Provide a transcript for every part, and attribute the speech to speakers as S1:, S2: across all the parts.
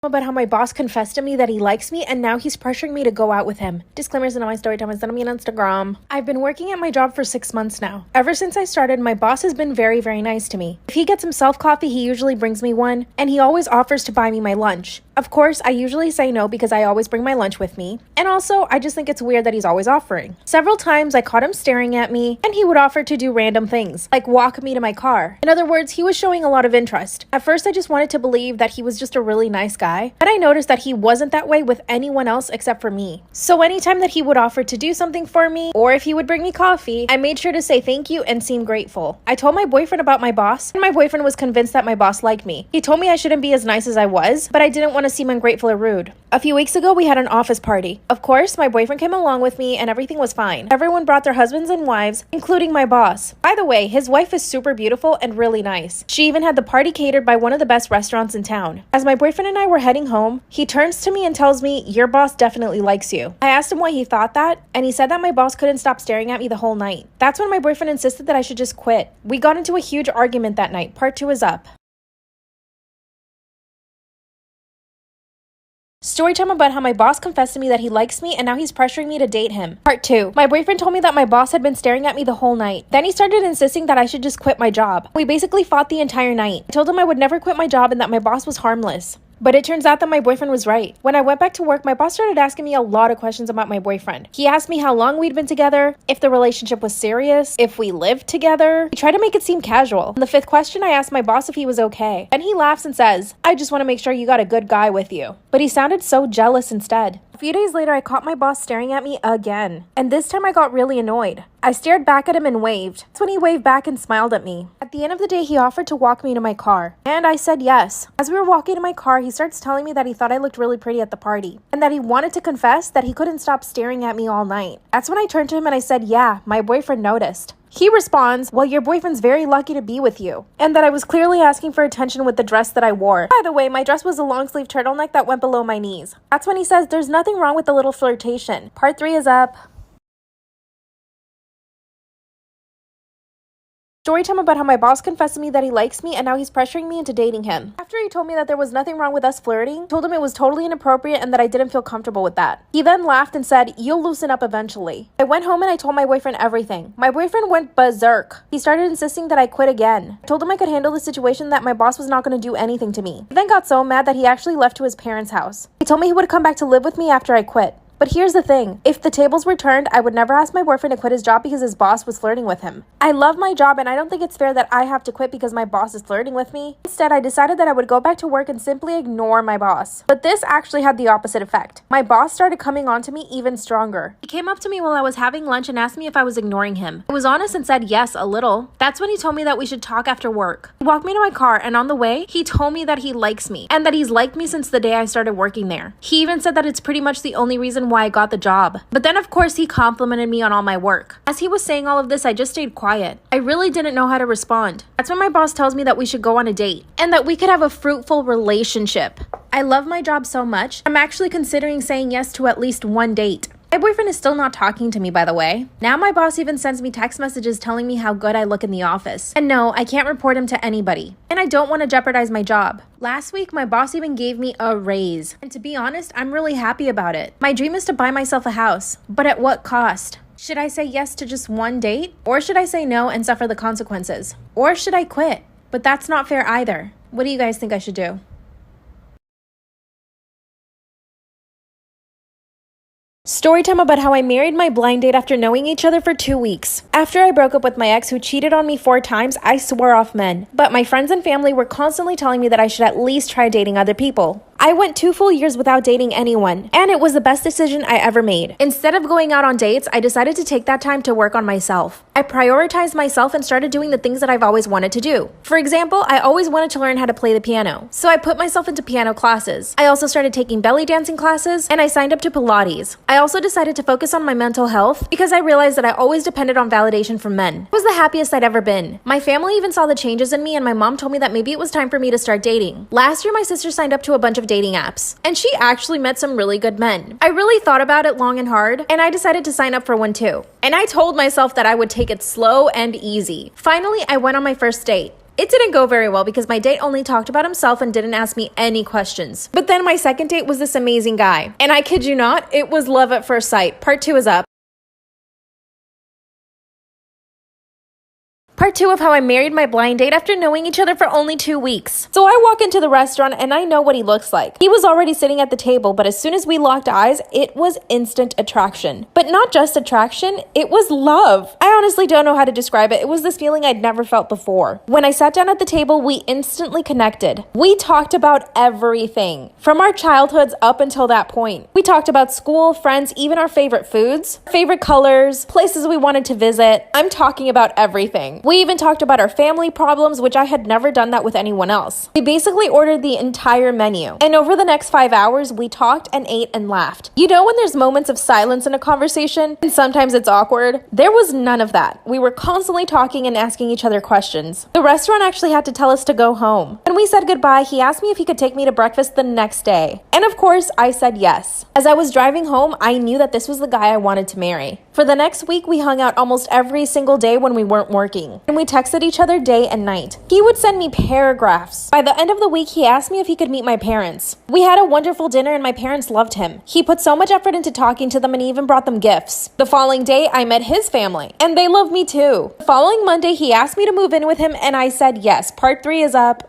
S1: About how my boss confessed to me that he likes me and now he's pressuring me to go out with him. Disclaimers in my story time, send me on Instagram. I've been working at my job for 6 months now. Ever since I started, my boss has been very, very nice to me. If he gets himself coffee, he usually brings me one, and he always offers to buy me my lunch. Of course, I usually say no because I always bring my lunch with me. And also, I just think it's weird that he's always offering. Several times I caught him staring at me and he would offer to do random things, like walk me to my car. In other words, he was showing a lot of interest. At first, I just wanted to believe that he was just a really nice guy, but I noticed that he wasn't that way with anyone else except for me. So anytime that he would offer to do something for me, or if he would bring me coffee, I made sure to say thank you and seem grateful. I told my boyfriend about my boss, and my boyfriend was convinced that my boss liked me. He told me I shouldn't be as nice as I was, but I didn't want to seem ungrateful or rude. A few weeks ago, we had an office party. Of course, my boyfriend came along with me and everything was fine. Everyone brought their husbands and wives, including my boss. By the way, his wife is super beautiful and really nice. She even had the party catered by one of the best restaurants in town. As my boyfriend and I were heading home, he turns to me and tells me, "Your boss definitely likes you." I asked him why he thought that, and he said that my boss couldn't stop staring at me the whole night. That's when my boyfriend insisted that I should just quit. We got into a huge argument that night. Part 2 is up. Story time about how my boss confessed to me that he likes me and now he's pressuring me to date him. Part 2. My boyfriend told me that my boss had been staring at me the whole night. Then he started insisting that I should just quit my job. We basically fought the entire night. I told him I would never quit my job and that my boss was harmless. But it turns out that my boyfriend was right. When I went back to work, my boss started asking me a lot of questions about my boyfriend. He asked me how long we'd been together, if the relationship was serious, if we lived together. He tried to make it seem casual. On the 5th question, I asked my boss if he was okay. And he laughs and says, "I just want to make sure you got a good guy with you." But he sounded so jealous instead. A few days later, I caught my boss staring at me again. And this time I got really annoyed. I stared back at him and waved. That's when he waved back and smiled at me. At the end of the day, he offered to walk me to my car. And I said yes. As we were walking to my car, he starts telling me that he thought I looked really pretty at the party. And that he wanted to confess that he couldn't stop staring at me all night. That's when I turned to him and I said, "Yeah, my boyfriend noticed." He responds, "Well, your boyfriend's very lucky to be with you." And that I was clearly asking for attention with the dress that I wore. By the way, my dress was a long sleeve turtleneck that went below my knees. That's when he says, "There's nothing wrong with a little flirtation." Part 3 is up. Story time about how my boss confessed to me that he likes me and now he's pressuring me into dating him. After he told me that there was nothing wrong with us flirting, I told him it was totally inappropriate and that I didn't feel comfortable with that. He then laughed and said, "You'll loosen up eventually." I went home and I told my boyfriend everything. My boyfriend went berserk. He started insisting that I quit again. I told him I could handle the situation, that my boss was not going to do anything to me. He then got so mad that he actually left to his parents' house. He told me he would come back to live with me after I quit. But here's the thing, if the tables were turned, I would never ask my boyfriend to quit his job because his boss was flirting with him. I love my job and I don't think it's fair that I have to quit because my boss is flirting with me. Instead, I decided that I would go back to work and simply ignore my boss. But this actually had the opposite effect. My boss started coming on to me even stronger. He came up to me while I was having lunch and asked me if I was ignoring him. I was honest and said yes, a little. That's when he told me that we should talk after work. He walked me to my car and on the way, he told me that he likes me and that he's liked me since the day I started working there. He even said that it's pretty much the only reason why I got the job. But then of course he complimented me on all my work. As he was saying all of this, I just stayed quiet. I really didn't know how to respond. That's when my boss tells me that we should go on a date and that we could have a fruitful relationship. I love my job so much, I'm actually considering saying yes to at least one date. My boyfriend is still not talking to me, by the way. Now my boss even sends me text messages telling me how good I look in the office. And no, I can't report him to anybody. And I don't want to jeopardize my job. Last week, my boss even gave me a raise. And to be honest, I'm really happy about it. My dream is to buy myself a house. But at what cost? Should I say yes to just one date? Or should I say no and suffer the consequences? Or should I quit? But that's not fair either. What do you guys think I should do? Story time about how I married my blind date after knowing each other for 2 weeks. After I broke up with my ex who cheated on me 4 times, I swore off men. But my friends and family were constantly telling me that I should at least try dating other people. I went 2 full years without dating anyone, and it was the best decision I ever made. Instead of going out on dates, I decided to take that time to work on myself. I prioritized myself and started doing the things that I've always wanted to do. For example, I always wanted to learn how to play the piano, so I put myself into piano classes. I also started taking belly dancing classes, and I signed up to Pilates. I also decided to focus on my mental health because I realized that I always depended on validation from men. It was the happiest I'd ever been. My family even saw the changes in me, and my mom told me that maybe it was time for me to start dating. Last year, my sister signed up to a bunch of dating apps, and she actually met some really good men. I really thought about it long and hard, and I decided to sign up for one too. And I told myself that I would take it slow and easy. Finally, I went on my first date. It didn't go very well because my date only talked about himself and didn't ask me any questions. But then my second date was this amazing guy. And I kid you not, it was love at first sight. Part 2 is up. Part 2 of how I married my blind date after knowing each other for only 2 weeks. So I walk into the restaurant and I know what he looks like. He was already sitting at the table, but as soon as we locked eyes, it was instant attraction. But not just attraction, it was love. I honestly don't know how to describe it. It was this feeling I'd never felt before. When I sat down at the table, we instantly connected. We talked about everything, from our childhoods up until that point. We talked about school, friends, even our favorite foods, favorite colors, places we wanted to visit. I'm talking about everything. We even talked about our family problems, which I had never done that with anyone else. We basically ordered the entire menu. And over the next 5 hours, we talked and ate and laughed. You know when there's moments of silence in a conversation, and sometimes it's awkward? There was none of that. We were constantly talking and asking each other questions. The restaurant actually had to tell us to go home. When we said goodbye, he asked me if he could take me to breakfast the next day. And of course, I said yes. As I was driving home, I knew that this was the guy I wanted to marry. For the next week, we hung out almost every single day when we weren't working. And we texted each other day and night. He would send me paragraphs. By the end of the week, he asked me if he could meet my parents. We had a wonderful dinner and my parents loved him. He put so much effort into talking to them and even brought them gifts. The following day, I met his family and they loved me too. The following Monday, he asked me to move in with him and I said yes. Part 3 is up.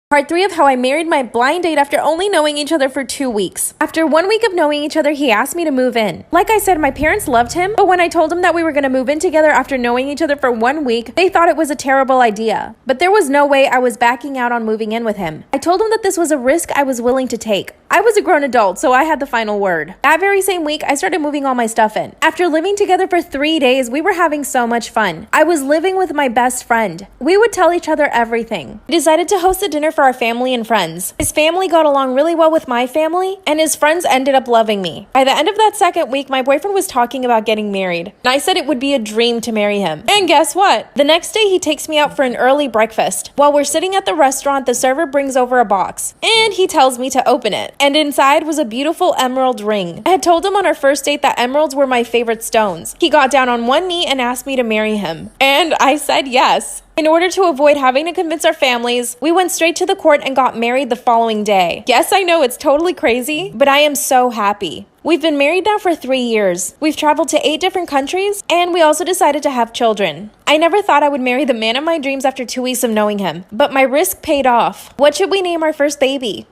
S1: Part 3 of how I married my blind date after only knowing each other for 2 weeks. After 1 week of knowing each other, he asked me to move in. Like I said, my parents loved him, but when I told him that we were going to move in together after knowing each other for 1 week, they thought it was a terrible idea. But there was no way I was backing out on moving in with him. I told him that this was a risk I was willing to take. I was a grown adult, so I had the final word. That very same week, I started moving all my stuff in. After living together for 3 days, we were having so much fun. I was living with my best friend. We would tell each other everything. We decided to host a dinner for our family and friends. His family got along really well with my family, and his friends ended up loving me. By the end of that second week, my boyfriend was talking about getting married, and I said it would be a dream to marry him. And guess what? The next day, he takes me out for an early breakfast. While we're sitting at the restaurant, the server brings over a box, and he tells me to open it. And inside was a beautiful emerald ring. I had told him on our first date that emeralds were my favorite stones. He got down on one knee and asked me to marry him. And I said yes. In order to avoid having to convince our families, we went straight to the court and got married the following day. Yes, I know it's totally crazy, but I am so happy. We've been married now for 3 years. We've traveled to 8 different countries, and we also decided to have children. I never thought I would marry the man of my dreams after 2 weeks of knowing him, but my risk paid off. What should we name our first baby?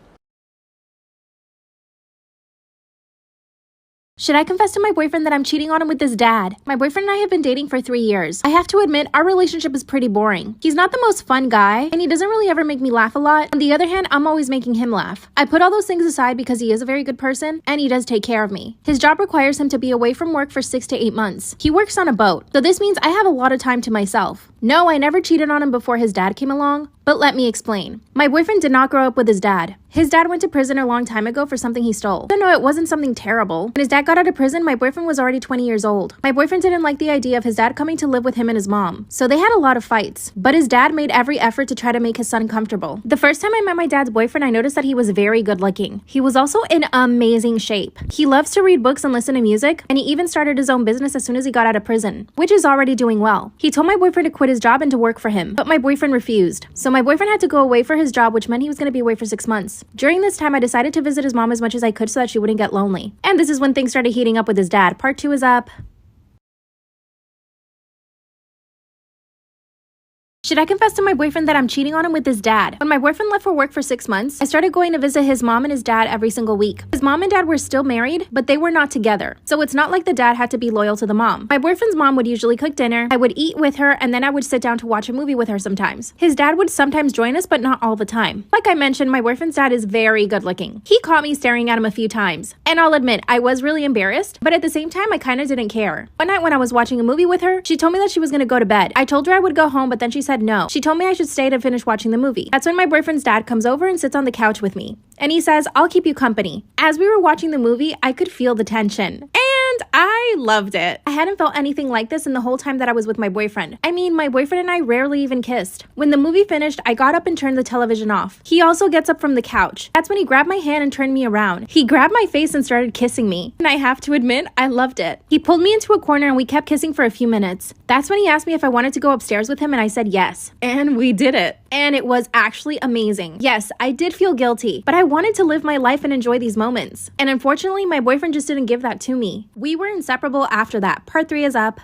S1: Should I confess to my boyfriend that I'm cheating on him with his dad? My boyfriend and I have been dating for 3 years. I have to admit, our relationship is pretty boring. He's not the most fun guy, and he doesn't really ever make me laugh a lot. On the other hand, I'm always making him laugh. I put all those things aside because he is a very good person, and he does take care of me. His job requires him to be away from work for 6 to 8 months. He works on a boat, so this means I have a lot of time to myself. No, I never cheated on him before his dad came along, but let me explain. My boyfriend did not grow up with his dad. His dad went to prison a long time ago for something he stole. So no, it wasn't something terrible. When his dad got out of prison, my boyfriend was already 20 years old. My boyfriend didn't like the idea of his dad coming to live with him and his mom, so they had a lot of fights. But his dad made every effort to try to make his son comfortable. The first time I met my dad's boyfriend, I noticed that he was very good looking. He was also in amazing shape. He loves to read books and listen to music, and he even started his own business as soon as he got out of prison, which is already doing well. He told my boyfriend to quit his job and to work for him, but my boyfriend refused. So my boyfriend had to go away for his job, which meant he was going to be away for 6 months. During this time, I decided to visit his mom as much as I could so that she wouldn't get lonely. And this is when things started heating up with his dad. Part 2 is up. Should I confess to my boyfriend that I'm cheating on him with his dad? When my boyfriend left for work for 6 months, I started going to visit his mom and his dad every single week. His mom and dad were still married, but they were not together. So it's not like the dad had to be loyal to the mom. My boyfriend's mom would usually cook dinner, I would eat with her, and then I would sit down to watch a movie with her sometimes. His dad would sometimes join us, but not all the time. Like I mentioned, my boyfriend's dad is very good looking. He caught me staring at him a few times. And I'll admit, I was really embarrassed, but at the same time, I kind of didn't care. One night when I was watching a movie with her, she told me that she was going to go to bed. I told her I would go home, but then she said no. She told me I should stay to finish watching the movie. That's when my boyfriend's dad comes over and sits on the couch with me. And he says, "I'll keep you company." As we were watching the movie, I could feel the tension. And I loved it. I hadn't felt anything like this in the whole time that I was with my boyfriend. I mean, my boyfriend and I rarely even kissed. When the movie finished, I got up and turned the television off. He also gets up from the couch. That's when he grabbed my hand and turned me around. He grabbed my face and started kissing me. And I have to admit, I loved it. He pulled me into a corner and we kept kissing for a few minutes. That's when he asked me if I wanted to go upstairs with him and I said yes. And we did it. And it was actually amazing. Yes, I did feel guilty, but I wanted to live my life and enjoy these moments. And unfortunately, my boyfriend just didn't give that to me. We were inseparable after that. Part 3 is up.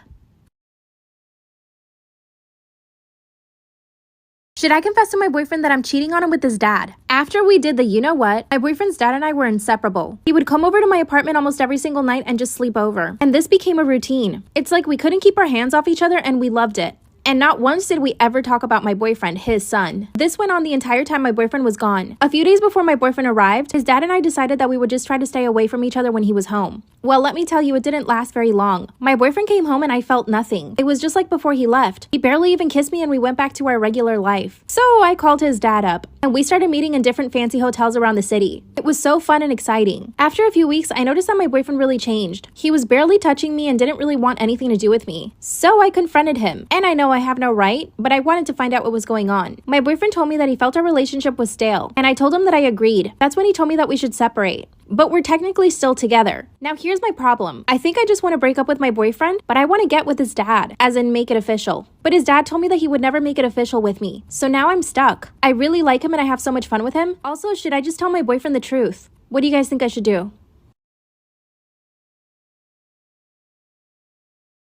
S1: Should I confess to my boyfriend that I'm cheating on him with his dad? After we did the you know what, my boyfriend's dad and I were inseparable. He would come over to my apartment almost every single night and just sleep over. And this became a routine. It's like we couldn't keep our hands off each other and we loved it. And not once did we ever talk about my boyfriend, his son. This went on the entire time my boyfriend was gone. A few days before my boyfriend arrived, his dad and I decided that we would just try to stay away from each other when he was home. Well, let me tell you, it didn't last very long. My boyfriend came home and I felt nothing. It was just like before he left. He barely even kissed me and we went back to our regular life. So I called his dad up and we started meeting in different fancy hotels around the city. It was so fun and exciting. After a few weeks, I noticed that my boyfriend really changed. He was barely touching me and didn't really want anything to do with me. So I confronted him. And I know I have no right, but I wanted to find out what was going on. My boyfriend told me that he felt our relationship was stale, and I told him that I agreed. That's when he told me that we should separate. But we're technically still together. Now here's my problem. I think I just want to break up with my boyfriend, but I want to get with his dad, as in make it official. But his dad told me that he would never make it official with me. So now I'm stuck. I really like him and I have so much fun with him. Also, should I just tell my boyfriend the truth? What do you guys think I should do?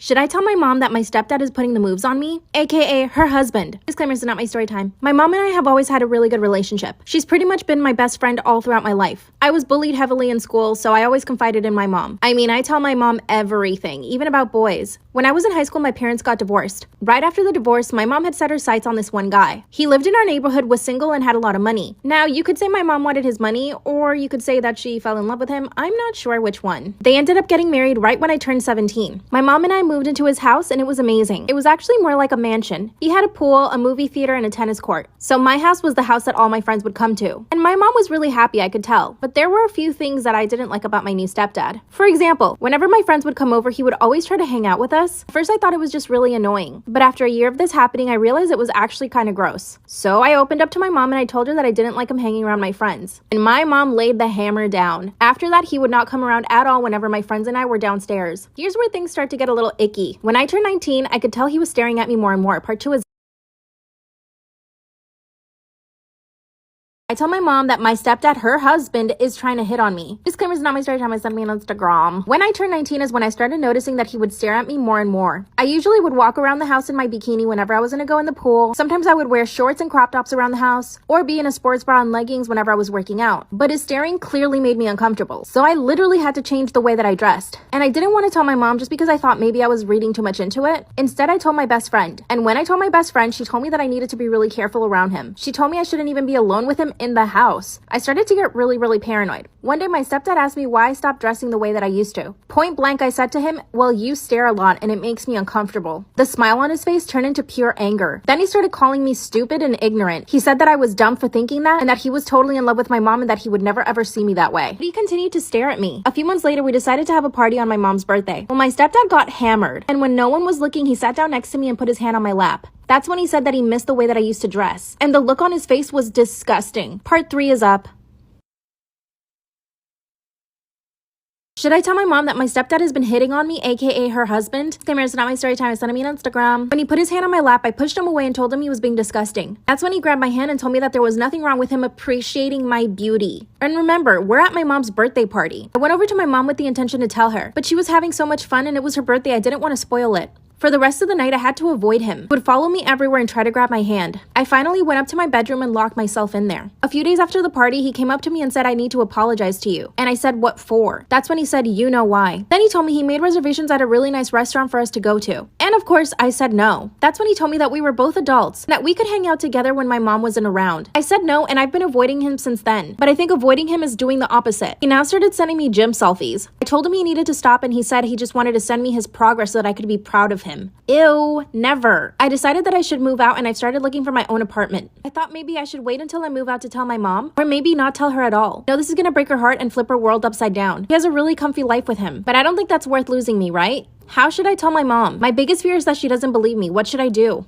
S1: Should I tell my mom that my stepdad is putting the moves on me? AKA her husband. Disclaimers are not my story time. My mom and I have always had a really good relationship. She's pretty much been my best friend all throughout my life. I was bullied heavily in school, so I always confided in my mom. I mean, I tell my mom everything, even about boys. When I was in high school, my parents got divorced. Right after the divorce, my mom had set her sights on this one guy. He lived in our neighborhood, was single, and had a lot of money. Now, you could say my mom wanted his money, or you could say that she fell in love with him. I'm not sure which one. They ended up getting married right when I turned 17. My mom and I moved into his house and it was amazing. It was actually more like a mansion. He had a pool, a movie theater, and a tennis court. So my house was the house that all my friends would come to. And my mom was really happy, I could tell. But there were a few things that I didn't like about my new stepdad. For example, whenever my friends would come over, he would always try to hang out with us. First, I thought it was just really annoying. But after a year of this happening, I realized it was actually kind of gross. So I opened up to my mom and I told her that I didn't like him hanging around my friends. And my mom laid the hammer down. After that, he would not come around at all whenever my friends and I were downstairs. Here's where things start to get a little icky. When I turned 19, I could tell he was staring at me more and more. Part 2 is I tell my mom that my stepdad, her husband, is trying to hit on me. Disclaimer is not my story time. I sent me on Instagram. When I turned 19 is when I started noticing that he would stare at me more and more. I usually would walk around the house in my bikini whenever I was gonna go in the pool. Sometimes I would wear shorts and crop tops around the house, or be in a sports bra and leggings whenever I was working out. But his staring clearly made me uncomfortable. So I literally had to change the way that I dressed. And I didn't want to tell my mom just because I thought maybe I was reading too much into it. Instead, I told my best friend. And when I told my best friend, she told me that I needed to be really careful around him. She told me I shouldn't even be alone with him in the house. I started to get really paranoid. One day, my stepdad asked me why I stopped dressing the way that I used to. Point blank, I said to him, well, you stare a lot and it makes me uncomfortable. The smile on his face turned into pure anger. Then he started calling me stupid and ignorant. He said that I was dumb for thinking that and that he was totally in love with my mom and that he would never ever see me that way. But he continued to stare at me. A few months later, we decided to have a party on my mom's birthday. Well, my stepdad got hammered, and when no one was looking, he sat down next to me and put his hand on my lap. That's when he said that he missed the way that I used to dress. And the look on his face was disgusting. Part 3 is up. Should I tell my mom that my stepdad has been hitting on me, aka her husband? Disclaimer, it's not my story time. I sent me on Instagram. When he put his hand on my lap, I pushed him away and told him he was being disgusting. That's when he grabbed my hand and told me that there was nothing wrong with him appreciating my beauty. And remember, we're at my mom's birthday party. I went over to my mom with the intention to tell her, but she was having so much fun and it was her birthday, I didn't want to spoil it. For the rest of the night, I had to avoid him. He would follow me everywhere and try to grab my hand. I finally went up to my bedroom and locked myself in there. A few days after the party, he came up to me and said, I need to apologize to you. And I said, what for? That's when he said, you know why. Then he told me he made reservations at a really nice restaurant for us to go to. And of course, I said no. That's when he told me that we were both adults, and that we could hang out together when my mom wasn't around. I said no, and I've been avoiding him since then. But I think avoiding him is doing the opposite. He now started sending me gym selfies. I told him he needed to stop, and he said he just wanted to send me his progress so that I could be proud of him. him. Ew, never. I decided that I should move out and I started looking for my own apartment. I thought maybe I should wait until I move out to tell my mom, or maybe not tell her at all. No, this is gonna break her heart and flip her world upside down. He has a really comfy life with him, but I don't think that's worth losing me, right? How should I tell my mom? My biggest fear is that she doesn't believe me. What should I do?